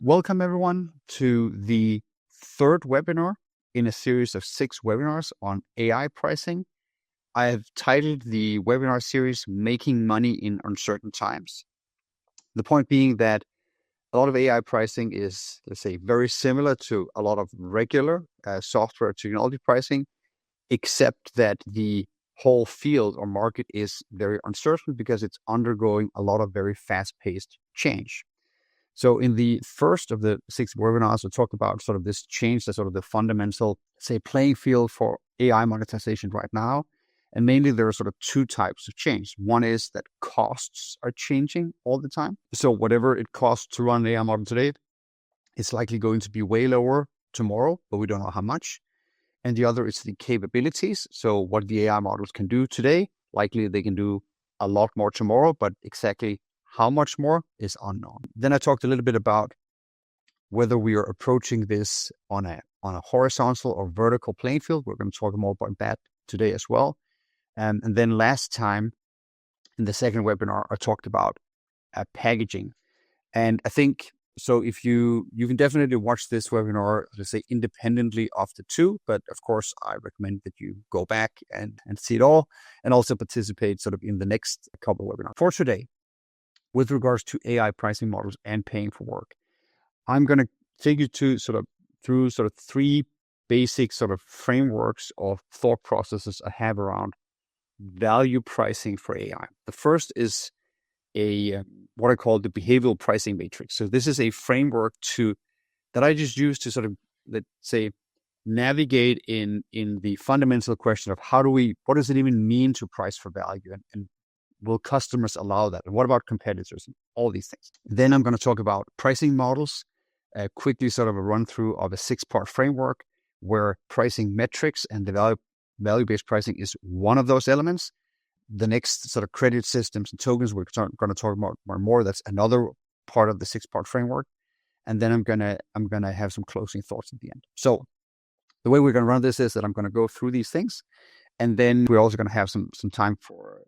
Welcome everyone to the third webinar in a series of 6 webinars on AI pricing. I have titled the webinar series Making Money in Uncertain Times. The point being that a lot of AI pricing is, let's say, very similar to a lot of regular software technology pricing, except that the whole field or market is very uncertain because it's undergoing a lot of very fast-paced change. So in the first of the 6 webinars, we talked about sort of this change, the sort of the fundamental, say, playing field for AI monetization right now. And mainly there are sort of 2 types of change. One is that costs are changing all the time. So whatever it costs to run an AI model today, it's likely going to be way lower tomorrow, but we don't know how much. And the other is the capabilities. So what the AI models can do today, likely they can do a lot more tomorrow, but exactly how much more is unknown. Then I talked a little bit about whether we are approaching this on a horizontal or vertical playing field. We're going to talk more about that today as well. And then last time in the second webinar, I talked about packaging. And I think, so if you can definitely watch this webinar, let's say, independently of the 2, but of course, I recommend that you go back and see it all and also participate sort of in the next couple of webinars. For today, with regards to AI pricing models and paying for work, I'm going to take you through 3 basic sort of frameworks of thought processes I have around value pricing for AI. The first is what I call the behavioral pricing matrix. So this is a framework that I just use to sort of, let's say, navigate in the fundamental question of what does it even mean to price for value, and will customers allow that? And what about competitors? And all these things. Then I'm going to talk about pricing models, quickly sort of a run through of a 6-part framework where pricing metrics and the value-based pricing is one of those elements. The next sort of credit systems and tokens we're going to talk about more. That's another part of the 6-part framework. And then I'm gonna have some closing thoughts at the end. So the way we're going to run this is that I'm going to go through these things, and then we're also going to have some time for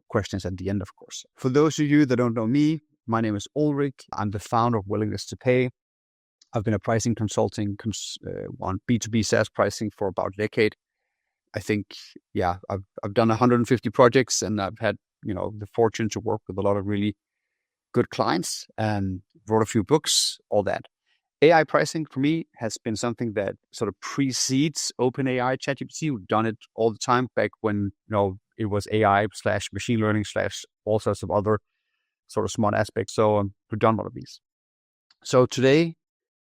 questions at the end, of course. For those of you that don't know me, my name is Ulrik. I'm the founder of Willingness to Pay. I've been a pricing consulting on B2B SaaS pricing for about a decade. I think, I've done 150 projects, and I've had, the fortune to work with a lot of really good clients and wrote a few books, all that. AI pricing for me has been something that sort of precedes OpenAI, ChatGPT. We've done it all the time back when, it was AI/machine learning/ all sorts of other sort of smart aspects. So we've done a lot of these. So today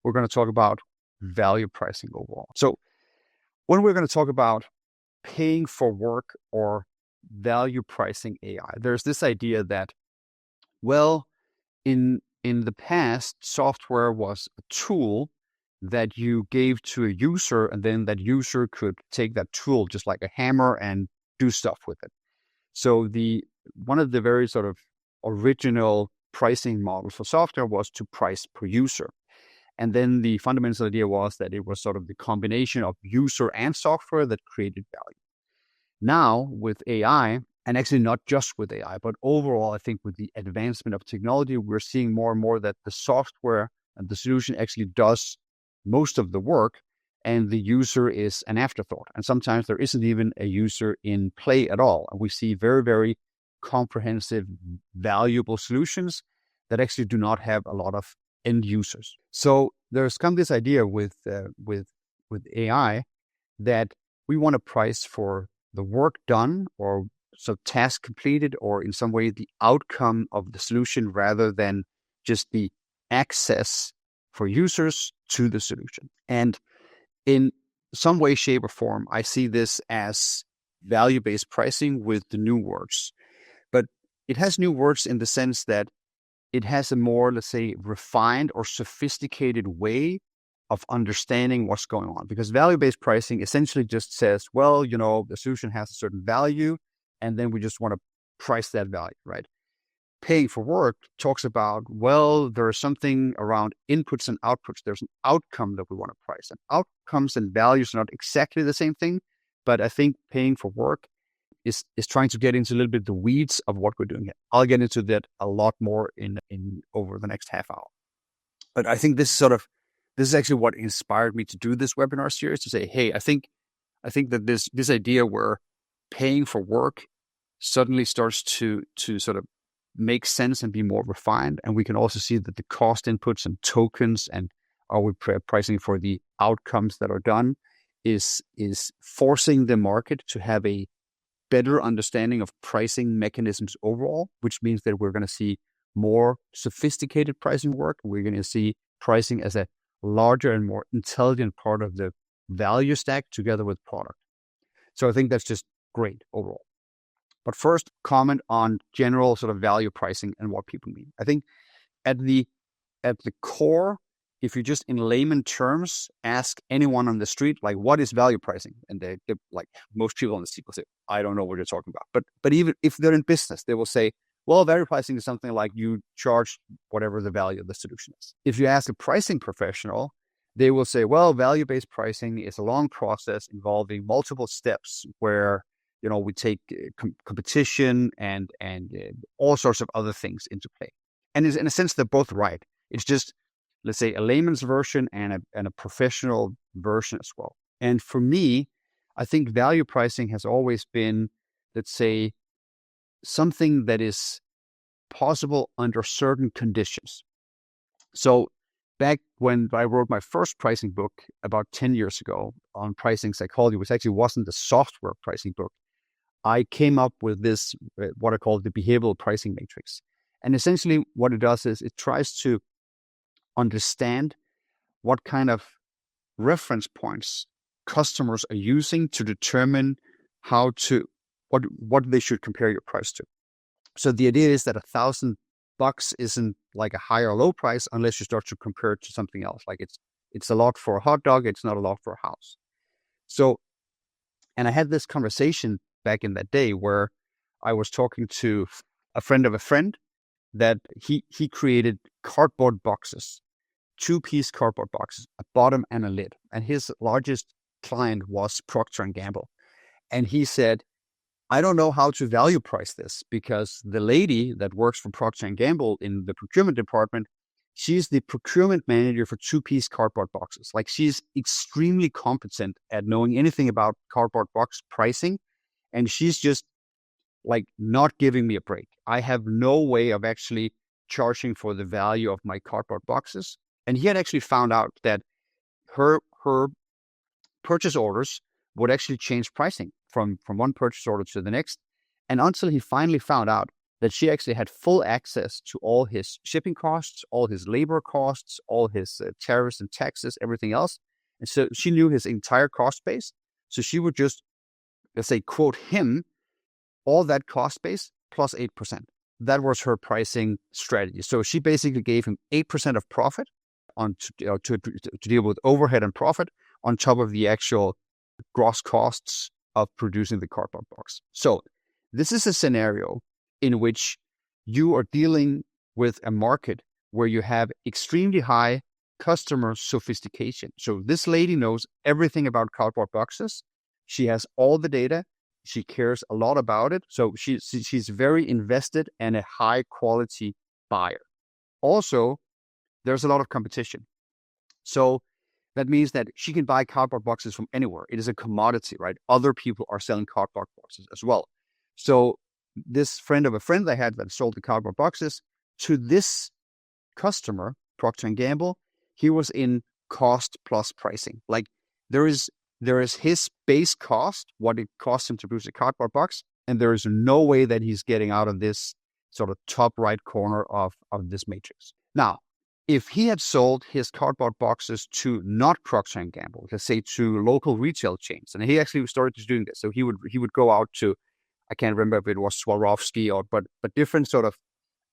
we're going to talk about value pricing overall. So when we're going to talk about paying for work or value pricing AI, there's this idea that, well, in the past, software was a tool that you gave to a user, and then that user could take that tool just like a hammer and do stuff with it. So one of the very sort of original pricing models for software was to price per user. And then the fundamental idea was that it was sort of the combination of user and software that created value. Now with AI, and actually not just with AI, but overall, I think with the advancement of technology, we're seeing more and more that the software and the solution actually does most of the work, and the user is an afterthought. And sometimes there isn't even a user in play at all. And we see very, very comprehensive, valuable solutions that actually do not have a lot of end users. So there's come this idea with AI that we want to price for the work done, or so task completed, or in some way the outcome of the solution, rather than just the access for users to the solution. And in some way, shape, or form, I see this as value-based pricing with the new words. But it has new words in the sense that it has a more, let's say, refined or sophisticated way of understanding what's going on. Because value-based pricing essentially just says, well, the solution has a certain value, and then we just want to price that value, right? Paying for work talks about, well, there's something around inputs and outputs. There's an outcome that we want to price. And outcomes and values are not exactly the same thing, but I think paying for work is trying to get into a little bit the weeds of what we're doing here. I'll get into that a lot more in over the next half hour. But I think this is actually what inspired me to do this webinar series, to say, hey, I think that this idea where paying for work suddenly starts to sort of make sense and be more refined. And we can also see that the cost inputs and tokens, and are we pricing for the outcomes that are done, is forcing the market to have a better understanding of pricing mechanisms overall, which means that we're going to see more sophisticated pricing work. We're going to see pricing as a larger and more intelligent part of the value stack together with product. So I think that's just great overall. But first, comment on general sort of value pricing and what people mean. I think at the core, if you just in layman terms ask anyone on the street, like, what is value pricing? And they like, most people on the street will say, I don't know what you're talking about. But even if they're in business, they will say, well, value pricing is something like you charge whatever the value of the solution is. If you ask a pricing professional, they will say, well, value-based pricing is a long process involving multiple steps where, we take competition and all sorts of other things into play. And in a sense, they're both right. It's just, let's say, a layman's version and a professional version as well. And for me, I think value pricing has always been, let's say, something that is possible under certain conditions. So back when I wrote my first pricing book about 10 years ago on pricing psychology, which actually wasn't a software pricing book, I came up with this, what I call the behavioral pricing matrix. And essentially what it does is it tries to understand what kind of reference points customers are using to determine what they should compare your price to. So the idea is that $1,000 isn't like a high or low price unless you start to compare it to something else. Like it's a lot for a hot dog, it's not a lot for a house. So, and I had this conversation back in that day where I was talking to a friend of a friend that he created cardboard boxes, 2-piece cardboard boxes, a bottom and a lid. And his largest client was Procter & Gamble. And he said, I don't know how to value price this, because the lady that works for Procter & Gamble in the procurement department, she's the procurement manager for 2-piece cardboard boxes. Like, she's extremely competent at knowing anything about cardboard box pricing. And she's just like not giving me a break. I have no way of actually charging for the value of my cardboard boxes. And he had actually found out that her purchase orders would actually change pricing from one purchase order to the next. And until he finally found out that she actually had full access to all his shipping costs, all his labor costs, all his tariffs and taxes, everything else. And so she knew his entire cost base. So she would just, let's say, quote him all that cost base plus 8%. That was her pricing strategy. So she basically gave him 8% of profit on to deal with overhead and profit on top of the actual gross costs of producing the cardboard box. So this is a scenario in which you are dealing with a market where you have extremely high customer sophistication. So this lady knows everything about cardboard boxes. She has all the data. She cares a lot about it. So she's very invested and a high quality buyer. Also, there's a lot of competition. So that means that she can buy cardboard boxes from anywhere. It is a commodity, right? Other people are selling cardboard boxes as well. So this friend of a friend I had that sold the cardboard boxes to this customer, Procter & Gamble, he was in cost plus pricing. Like there is his base cost, what it costs him to produce a cardboard box, and there is no way that he's getting out of this sort of top right corner of this matrix. Now, if he had sold his cardboard boxes to not Procter & Gamble, let's say to local retail chains, and he actually started doing this. So he would go out to, I can't remember if it was Swarovski but different sort of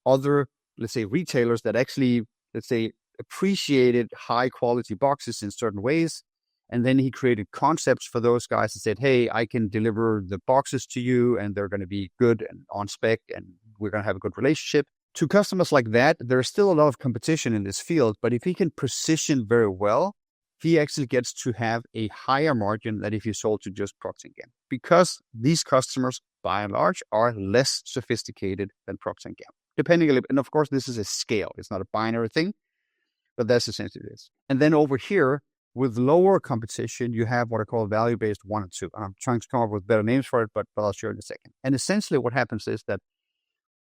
other, let's say, retailers that actually, let's say, appreciated high quality boxes in certain ways. And then he created concepts for those guys and said, hey, I can deliver the boxes to you and they're going to be good and on spec and we're going to have a good relationship. To customers like that, there's still a lot of competition in this field, but if he can position very well, he actually gets to have a higher margin than if he sold to just Procter & Gamble, because these customers, by and large, are less sophisticated than Procter & Gamble, depending a little bit. And of course, this is a scale. It's not a binary thing. but that's essentially this. And then over here, with lower competition, you have what I call value-based 1 and 2. And I'm trying to come up with better names for it, but I'll share in a second. And essentially what happens is that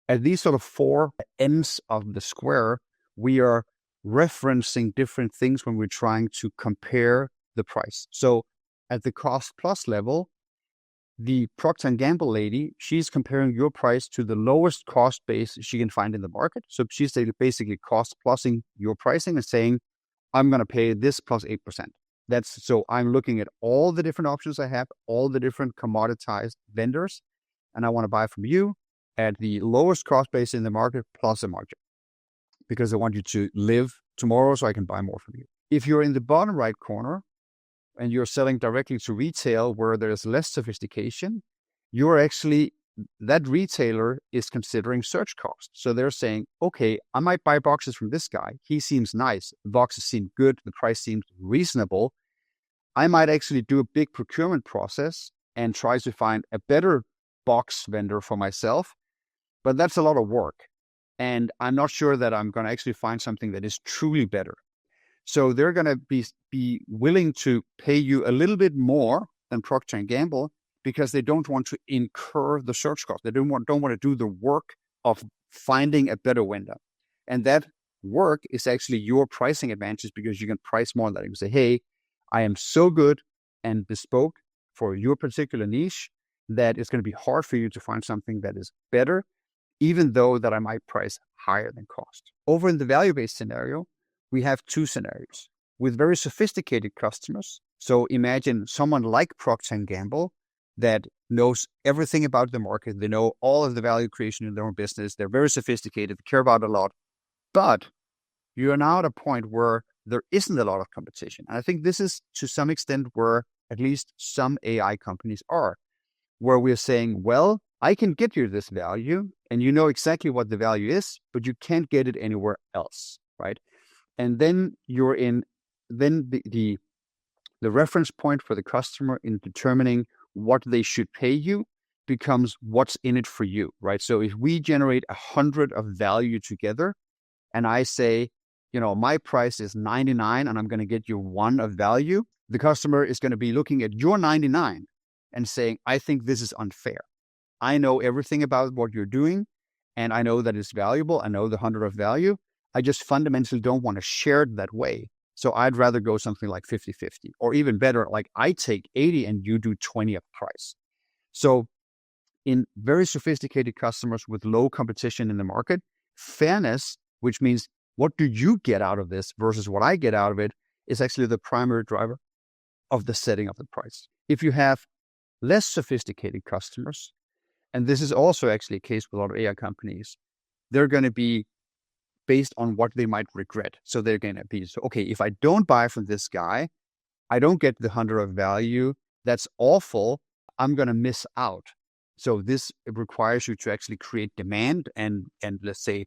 at these sort of 4 ends of the square, we are referencing different things when we're trying to compare the price. So at the cost plus level, the Procter & Gamble lady, she's comparing your price to the lowest cost base she can find in the market. So she's basically cost plusing your pricing and saying, I'm going to pay this plus 8%. So I'm looking at all the different options I have, all the different commoditized vendors, and I want to buy from you at the lowest cost base in the market plus a margin, because I want you to live tomorrow so I can buy more from you. If you're in the bottom right corner and you're selling directly to retail where there's less sophistication, that retailer is considering search costs. So they're saying, okay, I might buy boxes from this guy. He seems nice. The boxes seem good. The price seems reasonable. I might actually do a big procurement process and try to find a better box vendor for myself, but that's a lot of work. And I'm not sure that I'm going to actually find something that is truly better. So they're going to be willing to pay you a little bit more than Procter & Gamble because they don't want to incur the search cost. They don't want to do the work of finding a better vendor. And that work is actually your pricing advantage because you can price more on that. You can say, hey, I am so good and bespoke for your particular niche that it's going to be hard for you to find something that is better, even though that I might price higher than cost. Over in the value-based scenario, we have 2 scenarios with very sophisticated customers. So imagine someone like Procter & Gamble that knows everything about the market. They know all of the value creation in their own business. They're very sophisticated, they care about it a lot. But you are now at a point where there isn't a lot of competition. And I think this is to some extent where at least some AI companies are, where we're saying, well, I can get you this value and you know exactly what the value is, but you can't get it anywhere else, right? And then the reference point for the customer in determining what they should pay you becomes what's in it for you, right? So if we generate 100 of value together and I say, my price is 99 and I'm going to get you 1 of value, the customer is going to be looking at your 99 and saying, I think this is unfair. I know everything about what you're doing and I know that it's valuable. I know the 100 of value. I just fundamentally don't want to share it that way. So I'd rather go something like 50-50 or even better, like I take 80 and you do 20 of price. So in very sophisticated customers with low competition in the market, fairness, which means what do you get out of this versus what I get out of it, is actually the primary driver of the setting of the price. If you have less sophisticated customers, and this is also actually a case with a lot of AI companies, they're going to be based on what they might regret. So they're going to be, okay, if I don't buy from this guy, I don't get the 100 of value. That's awful. I'm going to miss out. So this requires you to actually create demand and let's say,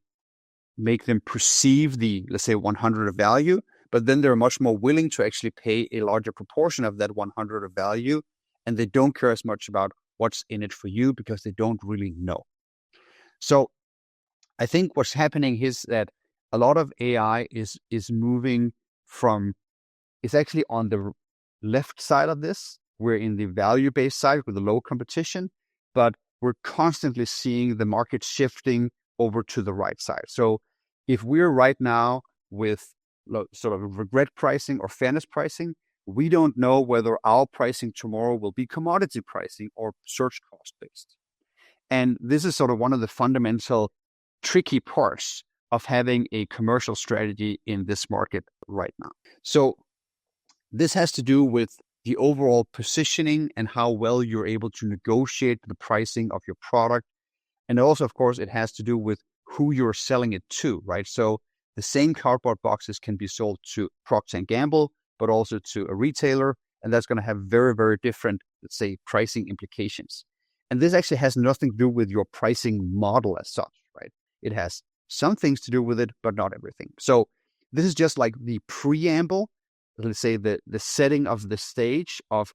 make them perceive the, let's say 100 of value, but then they're much more willing to actually pay a larger proportion of that 100 of value. And they don't care as much about what's in it for you because they don't really know. So I think what's happening is that a lot of AI is moving from, it's actually on the left side of this. We're in the value-based side with the low competition, but we're constantly seeing the market shifting over to the right side. So if we're right now with sort of regret pricing or fairness pricing, we don't know whether our pricing tomorrow will be commodity pricing or search cost based. And this is sort of one of the fundamental tricky parts of having a commercial strategy in this market right now. So this has to do with the overall positioning and how well you're able to negotiate the pricing of your product. And also, of course, it has to do with who you're selling it to, right? So the same cardboard boxes can be sold to Procter & Gamble, but also to a retailer. And that's going to have very, very different, let's say, pricing implications. And this actually has nothing to do with your pricing model as such, right? It has some things to do with it, but not everything. So this is just like the preamble, let's say the setting of the stage of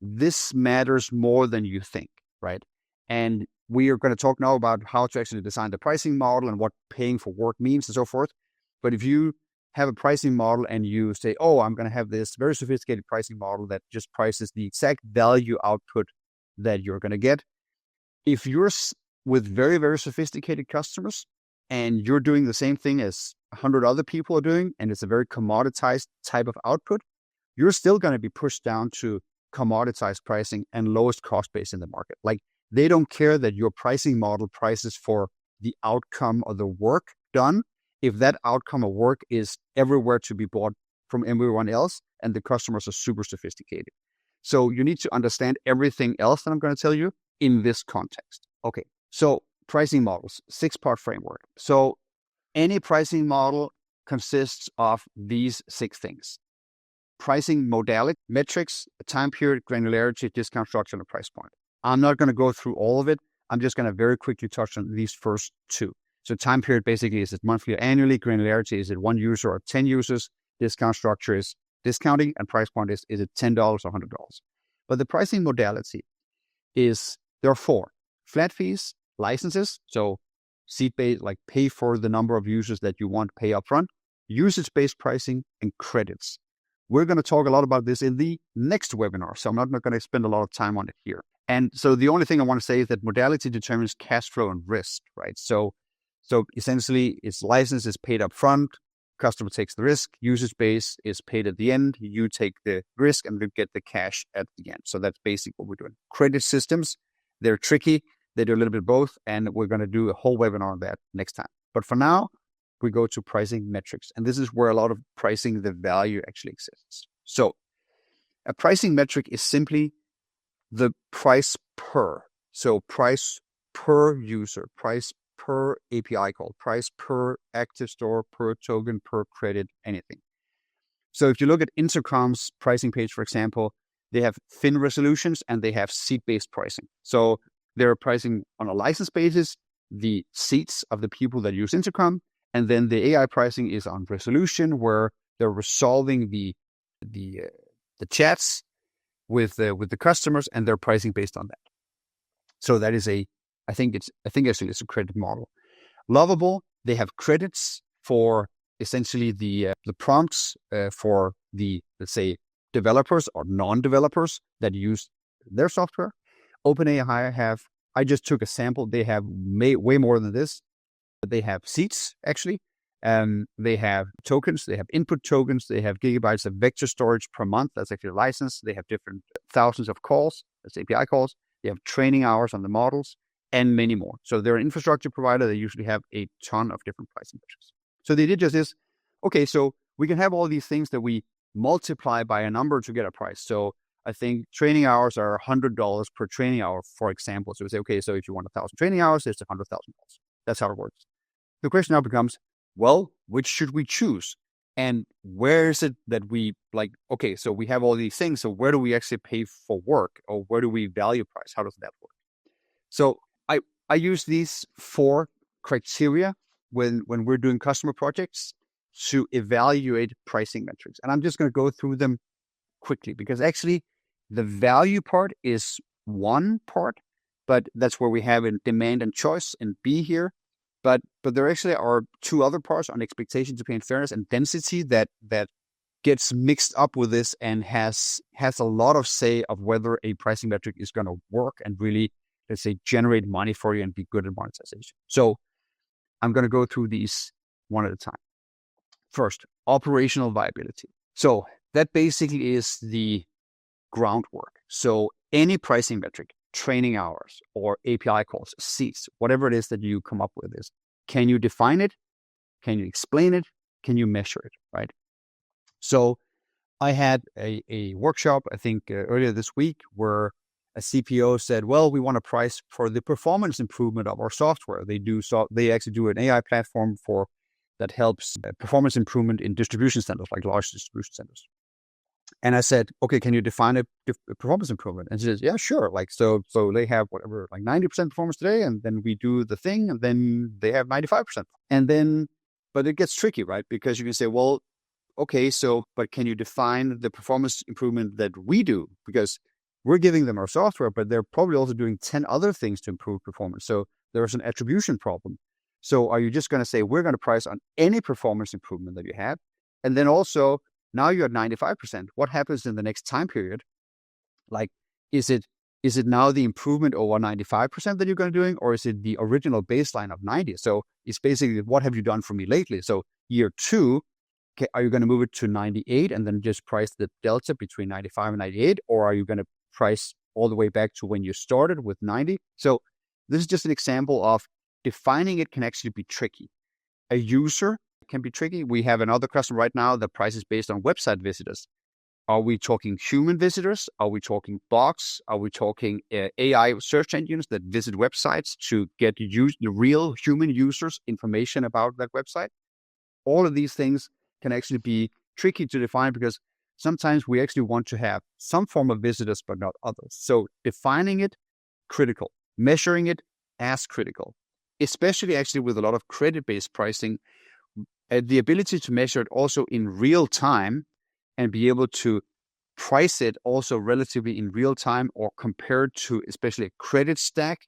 this matters more than you think, right? And we are going to talk now about how to actually design the pricing model and what paying for work means and so forth. But if you have a pricing model and you say, oh, I'm going to have this very sophisticated pricing model that just prices the exact value output that you're going to get. If you're with very, very sophisticated customers and you're doing the same thing as 100 other people are doing, and it's a very commoditized type of output, you're still going to be pushed down to commoditized pricing and lowest cost base in the market. Like, they don't care that your pricing model prices for the outcome of the work done. If that outcome of work is everywhere to be bought from everyone else, and the customers are super sophisticated. So you need to understand everything else that I'm going to tell you in this context. Okay, so pricing models, 6-part framework. So any pricing model consists of these 6 things: pricing modality, metrics, time period, granularity, discount structure, and a price point. I'm not going to go through all of it. I'm just going to very quickly touch on these first 2. So time period basically, is it monthly or annually? Granularity, is it 1 user or 10 users? Discount structure is discounting, and price point is it $10 or $100? But the pricing modality is, there are 4: flat fees, licenses, so seat-based, like pay for the number of users that you want to pay upfront, usage-based pricing, and credits. We're going to talk a lot about this in the next webinar, so I'm not going to spend a lot of time on it here. And so the only thing I want to say is that modality determines cash flow and risk, right? So essentially, its license is paid up front, customer takes the risk, usage base is paid at the end, you take the risk and you get the cash at the end. So that's basically what we're doing. Credit systems, they're tricky, they do a little bit of both, and we're going to do a whole webinar on that next time. But for now, we go to pricing metrics, and this is where a lot of pricing the value actually exists. So a pricing metric is simply the price per. So price per user, price per API call, price per active store, per token, per credit, anything. So if you look at Intercom's pricing page, for example, they have thin resolutions and they have seat-based pricing. So they're pricing on a license basis, the seats of the people that use Intercom, and then the AI pricing is on resolution, where they're resolving the chats with the customers, and they're pricing based on that. So that is I think actually it's a credit model. Lovable, they have credits for essentially the prompts for the, let's say, developers or non-developers that use their software. OpenAI I just took a sample. They have way more than this. They have seats, actually. They have tokens. They have input tokens. They have gigabytes of vector storage per month. That's actually a license. They have different thousands of calls. That's API calls. They have training hours on the models and many more. So they're an infrastructure provider. They usually have a ton of different pricing measures. So they did just this. Okay, so we can have all these things that we multiply by a number to get a price. So I think training hours are $100 per training hour, for example. So we say, okay, so if you want 1,000 training hours, it's $100,000. That's how it works. The question now becomes, well, which should we choose? And where is it that we okay, so we have all these things. So where do we actually pay for work, or where do we value price? How does that work? So I use these 4 criteria when we're doing customer projects to evaluate pricing metrics. And I'm just going to go through them quickly, because actually the value part is one part, but that's where we have in demand and choice in B here. But there actually are 2 other parts on expectation to pay and fairness and density that gets mixed up with this and has a lot of say of whether a pricing metric is going to work and really, let's say, generate money for you and be good at monetization. So I'm going to go through these one at a time. First, operational viability. So that basically is the groundwork. So any pricing metric, training hours or API calls, seats, whatever it is that you come up with is, can you define it? Can you explain it? Can you measure it, right? So I had a workshop, I think earlier this week, where a CPO said, well, we want a price for the performance improvement of our software. They actually do an AI platform that helps performance improvement in distribution centers, like large distribution centers. And I said, okay, can you define a performance improvement? And she says, yeah, sure. So they have whatever, like 90% performance today, and then we do the thing, and then they have 95%. And then, but it gets tricky, right? Because you can say, well, okay, but can you define the performance improvement that we do? Because we're giving them our software, but they're probably also doing 10 other things to improve performance. So there's an attribution problem. So are you just going to say, we're going to price on any performance improvement that you have? And then also, now you're at 95%. What happens in the next time period? Like, is it now the improvement over 95% that you're going to doing, or is it the original baseline of 90? So it's basically, what have you done for me lately? So year 2, are you going to move it to 98 and then just price the delta between 95 and 98? Or are you going to price all the way back to when you started with 90? So this is just an example of defining it can actually be tricky. A user can be tricky. We have another customer right now that prices based on website visitors. Are we talking human visitors? Are we talking bots? Are we talking AI search engines that visit websites to get the real human users information about that website? All of these things can actually be tricky to define because sometimes we actually want to have some form of visitors, but not others. So defining it, critical. Measuring it, as critical. Especially actually with a lot of credit-based pricing, the ability to measure it also in real time and be able to price it also relatively in real time or compared to especially a credit stack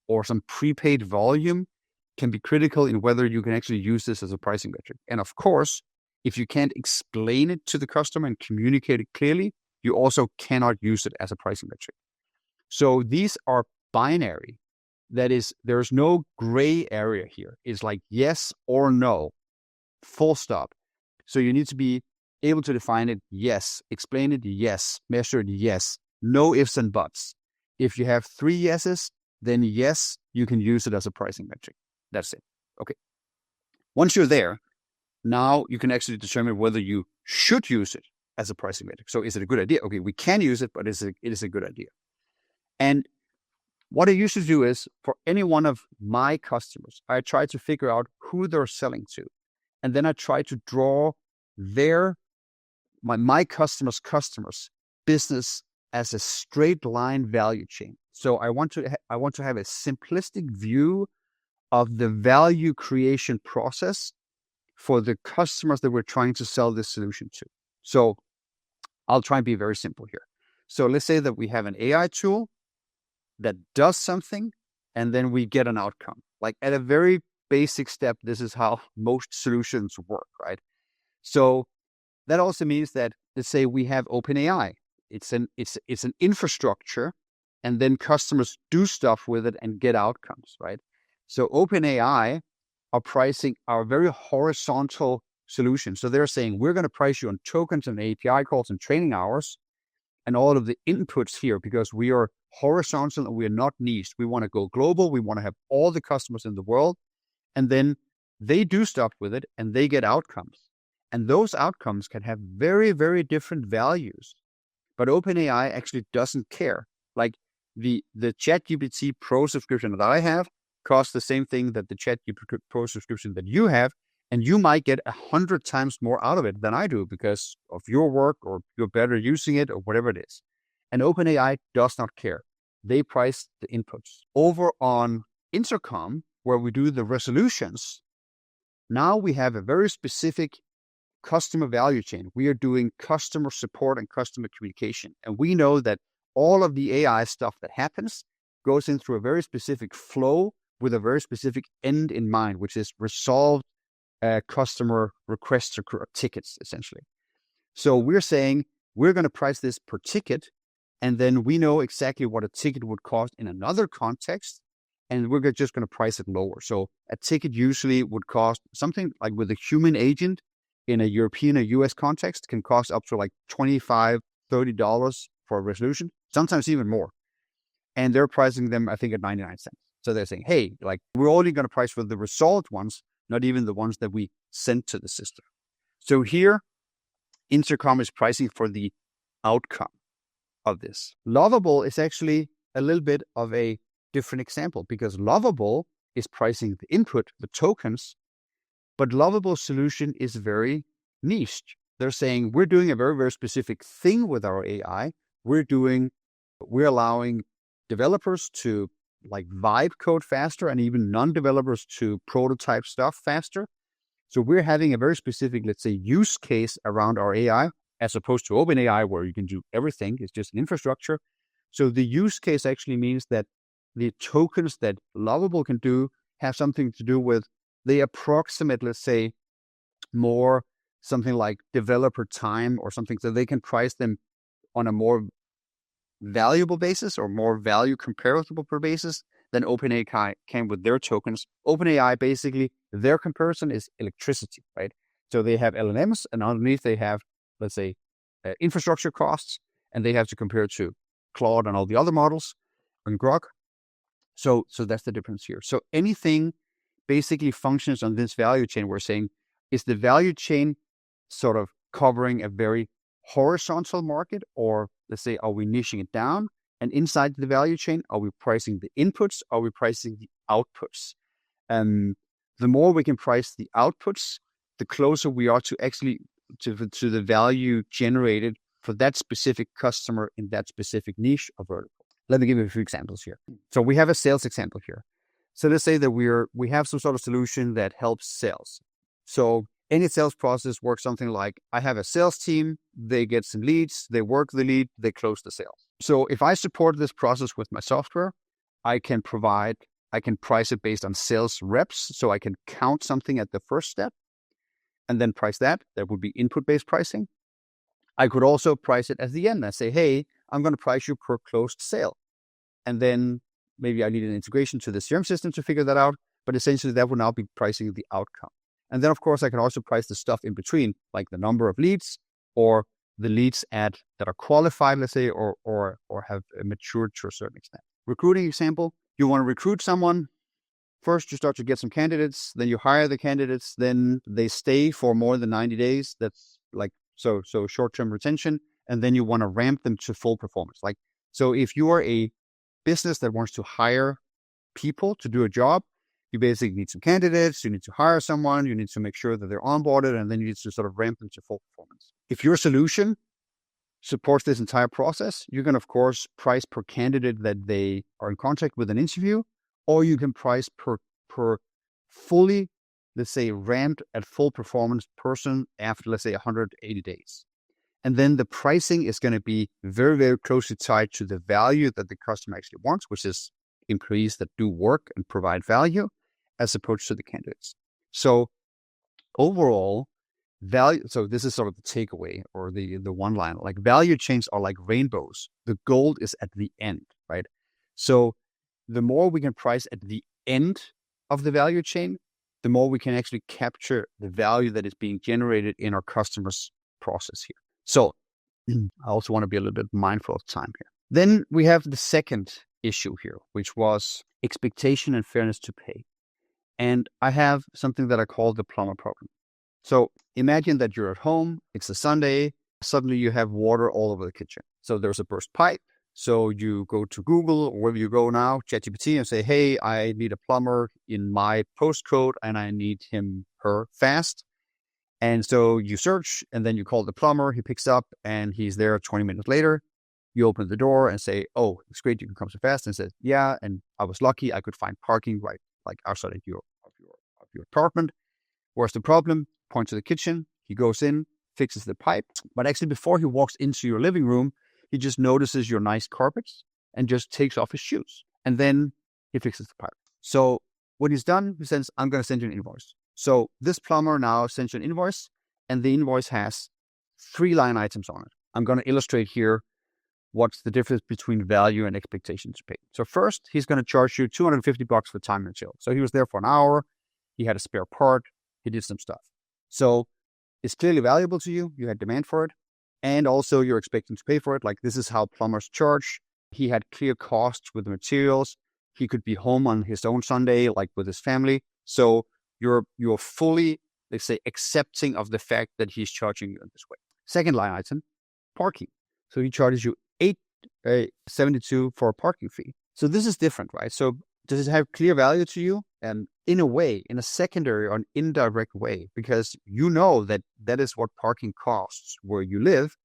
or some prepaid volume can be critical in whether you can actually use this as a pricing metric. And of course, if you can't explain it to the customer and communicate it clearly, you also cannot use it as a pricing metric. So these are binary. That is, there's no gray area here. It's like yes or no, full stop. So you need to be able to define it, yes. Explain it, yes. Measure it, yes. No ifs and buts. If you have 3 yeses, then yes, you can use it as a pricing metric. That's it. Okay. Once you're there, now you can actually determine whether you should use it as a pricing metric. So is it a good idea? Okay, we can use it, but it is a good idea. And what I usually do is, for any one of my customers, I try to figure out who they're selling to. And then I try to draw my customers' business as a straight line value chain. So I want to have a simplistic view of the value creation process for the customers that we're trying to sell this solution to. So I'll try and be very simple here. So let's say that we have an AI tool that does something, and then we get an outcome. Like at a very basic step, this is how most solutions work, right? So that also means that, let's say we have OpenAI. It's an infrastructure, and then customers do stuff with it and get outcomes, right? So OpenAI are pricing our very horizontal solution. So they're saying, we're going to price you on tokens and API calls and training hours and all of the inputs here, because we are horizontal and we are not niche. We want to go global. We want to have all the customers in the world. And then they do stuff with it and they get outcomes. And those outcomes can have very, very different values. But OpenAI actually doesn't care. Like the ChatGPT Pro subscription that I have costs the same thing that the ChatGPT Pro subscription that you have. And you might get 100 times more out of it than I do because of your work, or you're better using it, or whatever it is. And OpenAI does not care. They price the inputs. Over on Intercom, where we do the resolutions, now we have a very specific customer value chain. We are doing customer support and customer communication. And we know that all of the AI stuff that happens goes in through a very specific flow with a very specific end in mind, which is resolved customer requests or tickets, essentially. So we're saying we're going to price this per ticket, and then we know exactly what a ticket would cost in another context, and we're just going to price it lower. So a ticket usually would cost something like, with a human agent in a European or US context, can cost up to like $25, $30 for a resolution, sometimes even more. And they're pricing them, I think, at 99 cents. So they're saying, hey, like, we're only going to price for the resolved ones, not even the ones that we sent to the system. So here, Intercom is pricing for the outcome of this. Lovable is actually a little bit of a different example, because Lovable is pricing the input, the tokens, but Lovable solution is very niche. They're saying, we're doing a very, very specific thing with our AI. We're allowing developers to like vibe code faster, and even non-developers to prototype stuff faster. So we're having a very specific, let's say, use case around our AI, as opposed to OpenAI, where you can do everything. It's just an infrastructure. So the use case actually means that the tokens that Lovable can do have something to do with, they approximate, let's say, more something like developer time or something, so they can price them on a more valuable basis or more value comparable per basis than OpenAI can with their tokens. OpenAI, basically, their comparison is electricity, right? So they have LLMs, and underneath they have, let's say, infrastructure costs, and they have to compare to Claude and all the other models and Grok. So that's the difference here. So anything basically functions on this value chain. We're saying, is the value chain sort of covering a very horizontal market, or let's say, are we niching it down? And inside the value chain, are we pricing the inputs? Are we pricing the outputs? The more we can price the outputs, the closer we are to actually to the value generated for that specific customer in that specific niche or vertical. Let me give you a few examples here. So we have a sales example here. So let's say that we have some sort of solution that helps sales. So any sales process works something like, I have a sales team, they get some leads, they work the lead, they close the sale. So if I support this process with my software, I can price it based on sales reps. So I can count something at the first step and then price that. That would be input-based pricing. I could also price it at the end and say, hey, I'm going to price you per closed sale. And then maybe I need an integration to the CRM system to figure that out. But essentially, that would now be pricing the outcome. And then, of course, I can also price the stuff in between, like the number of leads or the leads that are qualified, let's say, or have matured to a certain extent. Recruiting example, you want to recruit someone. First, you start to get some candidates, then you hire the candidates, then they stay for more than 90 days. That's like, so short-term retention. And then you want to ramp them to full performance. Like, so if you are a business that wants to hire people to do a job, you basically need some candidates, you need to hire someone, you need to make sure that they're onboarded, and then you need to sort of ramp them to full performance. If your solution supports this entire process, you can, of course, price per candidate that they are in contact with an interview, or you can price per fully, let's say, ramped at full performance person after, let's say, 180 days. And then the pricing is going to be very, very closely tied to the value that the customer actually wants, which is employees that do work and provide value, as opposed to the candidates. So overall, value. So this is sort of the takeaway or the one line. Like, value chains are like rainbows. The gold is at the end, right? So the more we can price at the end of the value chain, the more we can actually capture the value that is being generated in our customers' process here. So I also want to be a little bit mindful of time here. Then we have the second issue here, which was expectation and fairness to pay. And I have something that I call the plumber problem. So imagine that you're at home, it's a Sunday, suddenly you have water all over the kitchen. So there's a burst pipe. So you go to Google or wherever you go now, ChatGPT, and say, hey, I need a plumber in my postcode and I need him, her fast. And so you search and then you call the plumber, he picks up and he's there 20 minutes later. You open the door and say, oh, it's great, you can come so fast. And says, yeah, and I was lucky, I could find parking right like outside of your apartment. Where's the problem? Point to the kitchen. He goes in, fixes the pipe. But actually, before he walks into your living room, he just notices your nice carpets and just takes off his shoes. And then he fixes the pipe. So what he's done, he says, I'm going to send you an invoice. So this plumber now sends you an invoice, and the invoice has 3 line items on it. I'm going to illustrate here what's the difference between value and expectation to pay. So first, he's going to charge you $250 for time and material. So he was there for an hour. He had a spare part. He did some stuff. So it's clearly valuable to you. You had demand for it. And also you're expecting to pay for it. Like, this is how plumbers charge. He had clear costs with the materials. He could be home on his own Sunday, like with his family. So you're fully, let's say, accepting of the fact that he's charging you in this way. Second line item, parking. So he charges you $8.72 for a parking fee. So this is different, right? So does it have clear value to you? And in a way, in a secondary or an indirect way, because you know that that is what parking costs where you live,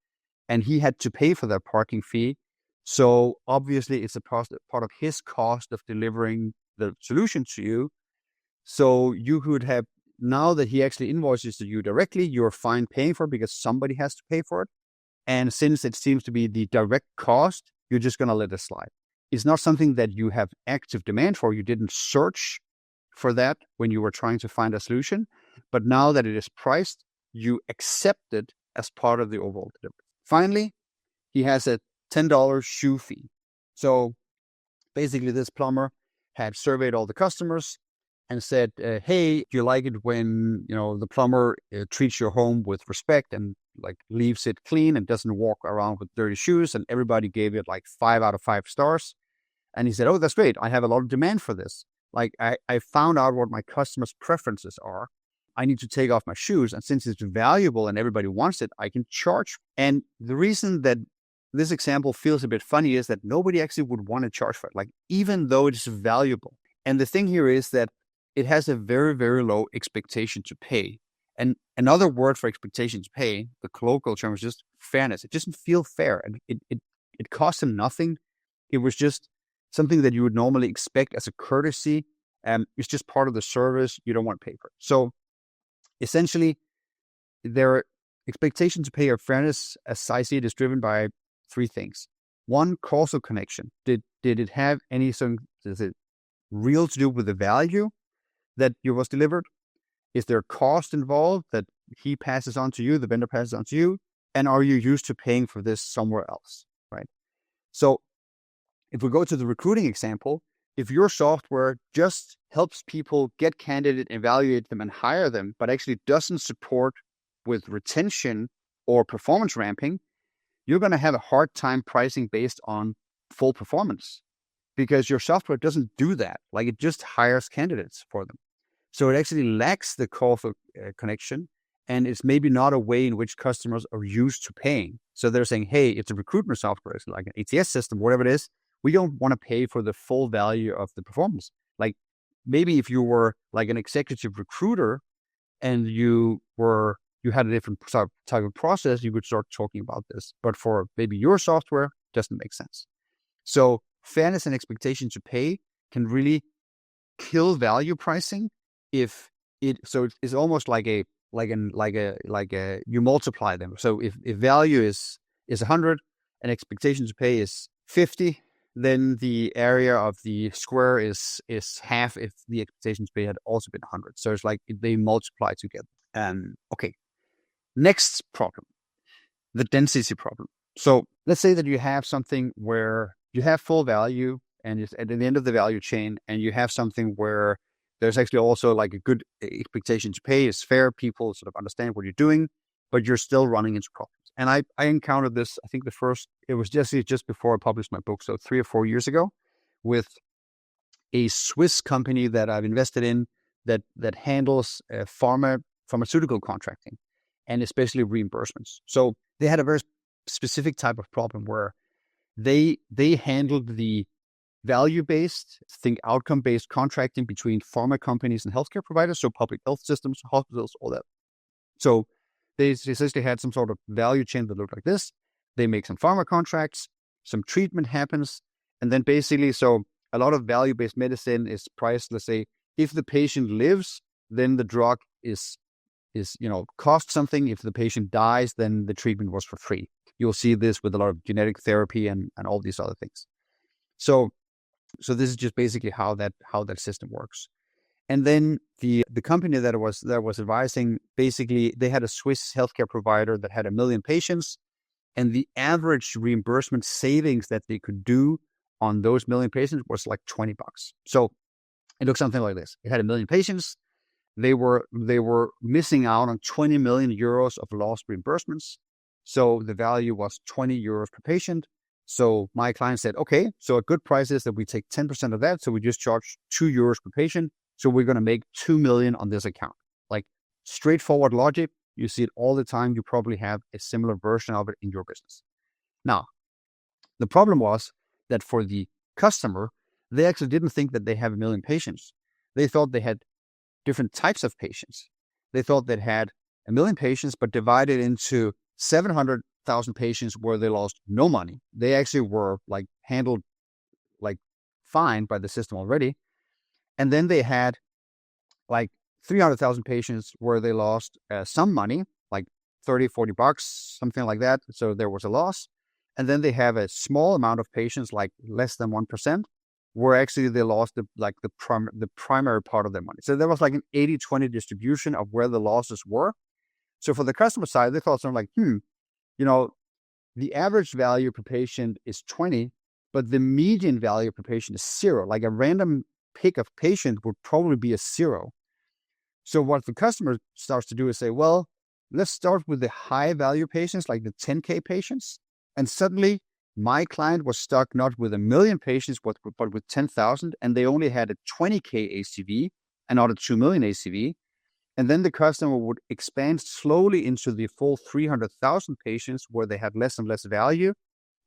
and he had to pay for that parking fee. So obviously it's a part of his cost of delivering the solution to you. So you could have, now that he actually invoices to you directly, you're fine paying for it because somebody has to pay for it. And since it seems to be the direct cost, you're just going to let it slide. It's not something that you have active demand for. You didn't search for that when you were trying to find a solution. But now that it is priced, you accept it as part of the overall delivery. Finally, he has a $10 shoe fee. So basically, this plumber had surveyed all the customers and said, hey, do you like it when the plumber treats your home with respect and like leaves it clean and doesn't walk around with dirty shoes? And everybody gave it like 5 out of 5 stars. And he said, oh, that's great. I have a lot of demand for this. Like I found out what my customers' preferences are. I need to take off my shoes. And since it's valuable and everybody wants it, I can charge. And the reason that this example feels a bit funny is that nobody actually would want to charge for it, like even though it's valuable. And the thing here is that it has a very, very low expectation to pay. And another word for expectation to pay, the colloquial term, is just fairness. It doesn't feel fair. And it cost him nothing. It was just something that you would normally expect as a courtesy. It's just part of the service. You don't want to pay for it. So essentially, their expectation to pay or fairness, as I see it, is driven by 3 things. 1, causal connection. Did it have anything? Is it real to do with the value that you was delivered? Is there cost involved that he passes on to you, the vendor passes on to you? And are you used to paying for this somewhere else, right? So if we go to the recruiting example, if your software just helps people get candidates, evaluate them, and hire them, but actually doesn't support with retention or performance ramping, you're going to have a hard time pricing based on full performance because your software doesn't do that. Like it just hires candidates for them. So it actually lacks the causal connection, and it's maybe not a way in which customers are used to paying. So they're saying, hey, it's a recruitment software, it's like an ATS system, whatever it is. We don't want to pay for the full value of the performance. Like maybe if you were like an executive recruiter and you had a different type of process, you could start talking about this. But for maybe your software, it doesn't make sense. So fairness and expectation to pay can really kill value pricing if it. So it's almost like you multiply them. So if value is 100 and expectation to pay is 50, then the area of the square is half if the expectation to pay had also been 100. So it's like they multiply together. Okay. Next problem, the density problem. So let's say that you have something where you have full value and it's at the end of the value chain, and you have something where there's actually also like a good expectation to pay is fair. People sort of understand what you're doing, but you're still running into problems. And I encountered this, I think it was just before I published my book, so 3 or 4 years ago, with a Swiss company that I've invested in that handles pharmaceutical contracting and especially reimbursements. So they had a very specific type of problem where they handled the value-based, outcome-based contracting between pharma companies and healthcare providers, so public health systems, hospitals, all that. So they essentially had some sort of value chain that looked like this. They make some pharma contracts, some treatment happens, and then basically, so a lot of value-based medicine is priced, let's say, if the patient lives, then the drug is cost something. If the patient dies, then the treatment was for free. You'll see this with a lot of genetic therapy and all these other things. So this is just basically how that system works. And then the company that was advising, basically they had a Swiss healthcare provider that had 1 million patients, and the average reimbursement savings that they could do on those 1 million patients was like $20. So it looked something like this. It had 1 million patients. They were missing out on 20 million euros of lost reimbursements. So the value was 20 euros per patient. So my client said, okay, so a good price is that we take 10% of that. So we just charge 2 euros per patient. So we're going to make 2 million on this account. Like straightforward logic. You see it all the time. You probably have a similar version of it in your business. Now, the problem was that for the customer, they actually didn't think that they have 1 million patients. They thought they had different types of patients. They thought they had 1 million patients, but divided into 700,000 patients where they lost no money. They actually were like handled like fine by the system already. And then they had like 300,000 patients where they lost some money, like 30, 40 bucks, something like that. So there was a loss. And then they have a small amount of patients, like less than 1%, where actually they lost the primary part of their money. So there was like an 80-20 distribution of where the losses were. So for the customer side, they thought something like, the average value per patient is 20, but the median value per patient is 0. Like a random pick of patient would probably be a 0. So what the customer starts to do is say, well, let's start with the high value patients, like the 10K patients. And suddenly my client was stuck not with 1 million patients, but with 10,000, and they only had a 20K ACV and not a 2 million ACV. And then the customer would expand slowly into the full 300,000 patients where they had less and less value.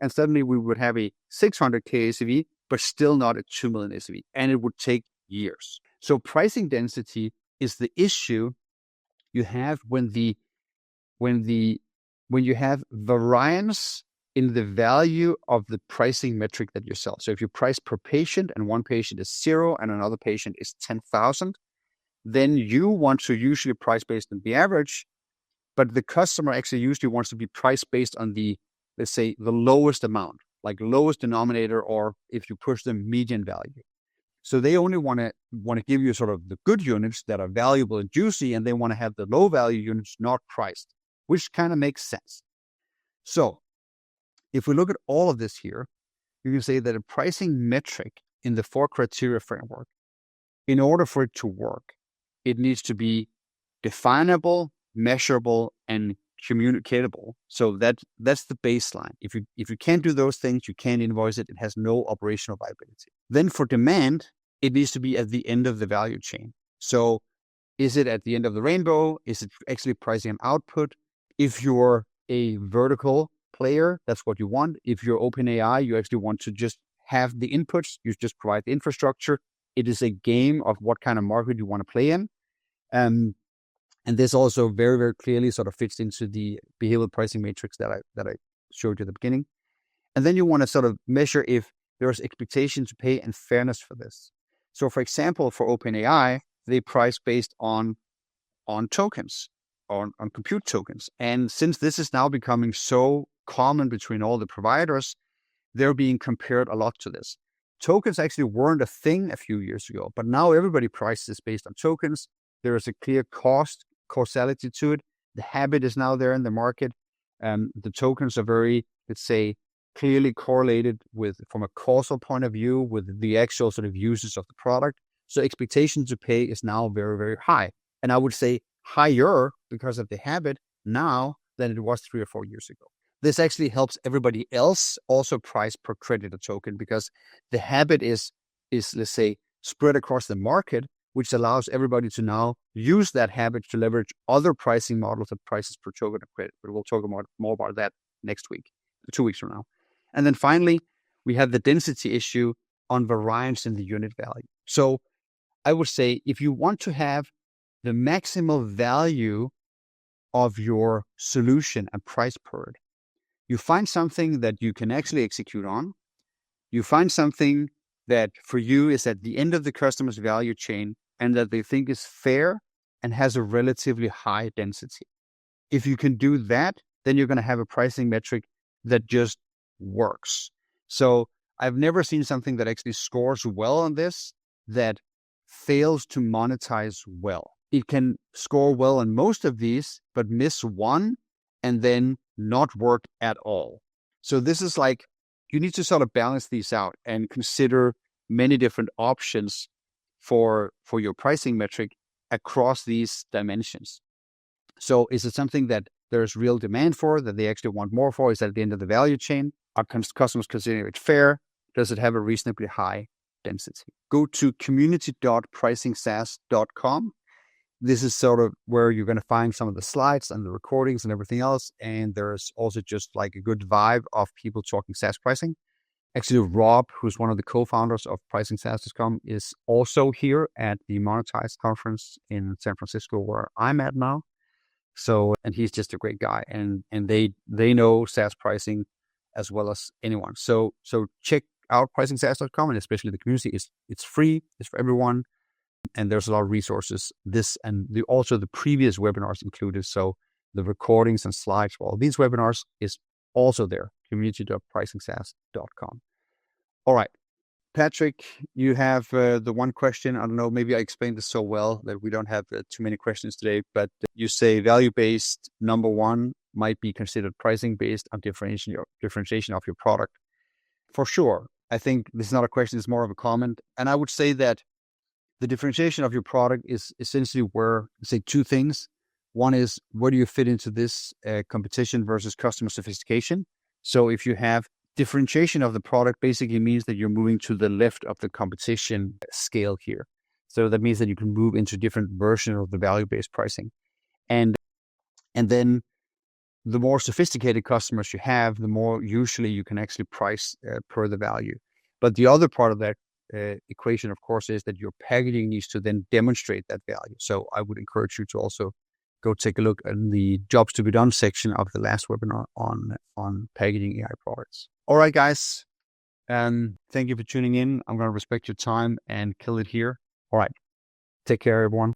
And suddenly we would have a 600K ACV, but still not a 2 million ACV. And it would take years. So pricing density is the issue you have when you have variance in the value of the pricing metric that you sell. So if you price per patient and one patient is 0 and another patient is 10,000, then you want to usually price based on the average, but the customer actually usually wants to be priced based on the, let's say, the lowest amount, like lowest denominator, or if you push the median value. So they only want to give you sort of the good units that are valuable and juicy, and they want to have the low value units not priced, which kind of makes sense. So if we look at all of this here, you can say that a pricing metric in the 4 criteria framework, in order for it to work, it needs to be definable, measurable, and communicatable. So that's the baseline. If you can't do those things, you can't invoice it. It has no operational viability. Then for demand, it needs to be at the end of the value chain. So is it at the end of the rainbow? Is it actually pricing an output? If you're a vertical player, that's what you want. If you're OpenAI, you actually want to just have the inputs. You just provide the infrastructure. It is a game of what kind of market you want to play in. And this also very, very clearly sort of fits into the behavioral pricing matrix that I showed you at the beginning. And then you want to sort of measure if there's expectation to pay and fairness for this. So for example, for OpenAI, they price based on tokens, on compute tokens. And since this is now becoming so common between all the providers, they're being compared a lot to this. Tokens actually weren't a thing a few years ago, but now everybody prices based on tokens. There is a clear causality to it. The habit is now there in the market. The tokens are very, let's say, clearly correlated with, from a causal point of view, with the actual sort of uses of the product. So expectation to pay is now very, very high. And I would say higher because of the habit now than it was 3 or 4 years ago. This actually helps everybody else also price per credit or token, because the habit is let's say, spread across the market, which allows everybody to now use that habit to leverage other pricing models of prices per token of credit. But we'll talk more about that next week, 2 weeks from now. And then finally, we have the density issue on variance in the unit value. So I would say if you want to have the maximal value of your solution and price per it, you find something that you can actually execute on. You find something that for you is at the end of the customer's value chain and that they think is fair and has a relatively high density. If you can do that, then you're going to have a pricing metric that just works. So I've never seen something that actually scores well on this that fails to monetize well. It can score well on most of these, but miss one and then not work at all. So this is like, you need to sort of balance these out and consider many different options for your pricing metric across these dimensions. So is it something that there's real demand for, that they actually want more for? Is that at the end of the value chain? Are customers considering it fair? Does it have a reasonably high density? Go to community.pricingsas.com. This is sort of where you're going to find some of the slides and the recordings and everything else. And there's also just like a good vibe of people talking SaaS pricing. Actually, Rob, who's one of the co-founders of pricingsas.com, is also here at the Monetize conference in San Francisco, where I'm at now. So, and he's just a great guy, and they know SaaS pricing as well as anyone. So check out pricingsas.com, and especially the community. It's free, it's for everyone, and there's a lot of resources. This and also the previous webinars included. So the recordings and slides for all these webinars is also there. Community.pricingsas.com. All right. Patrick, you have the one question. I don't know, maybe I explained this so well that we don't have too many questions today, but you say value-based, number one, might be considered pricing based on differentiation of your product. For sure. I think this is not a question, it's more of a comment. And I would say that the differentiation of your product is essentially where, say, two things. One is, where do you fit into this competition versus customer sophistication? So if you have differentiation of the product, basically means that you're moving to the left of the competition scale here. So that means that you can move into different versions of the value-based pricing. And then the more sophisticated customers you have, the more usually you can actually price per the value. But the other part of that equation, of course, is that your packaging needs to then demonstrate that value. So I would encourage you to also go take a look at the jobs to be done section of the last webinar on packaging AI products. All right, guys. Thank you for tuning in. I'm going to respect your time and kill it here. All right. Take care, everyone.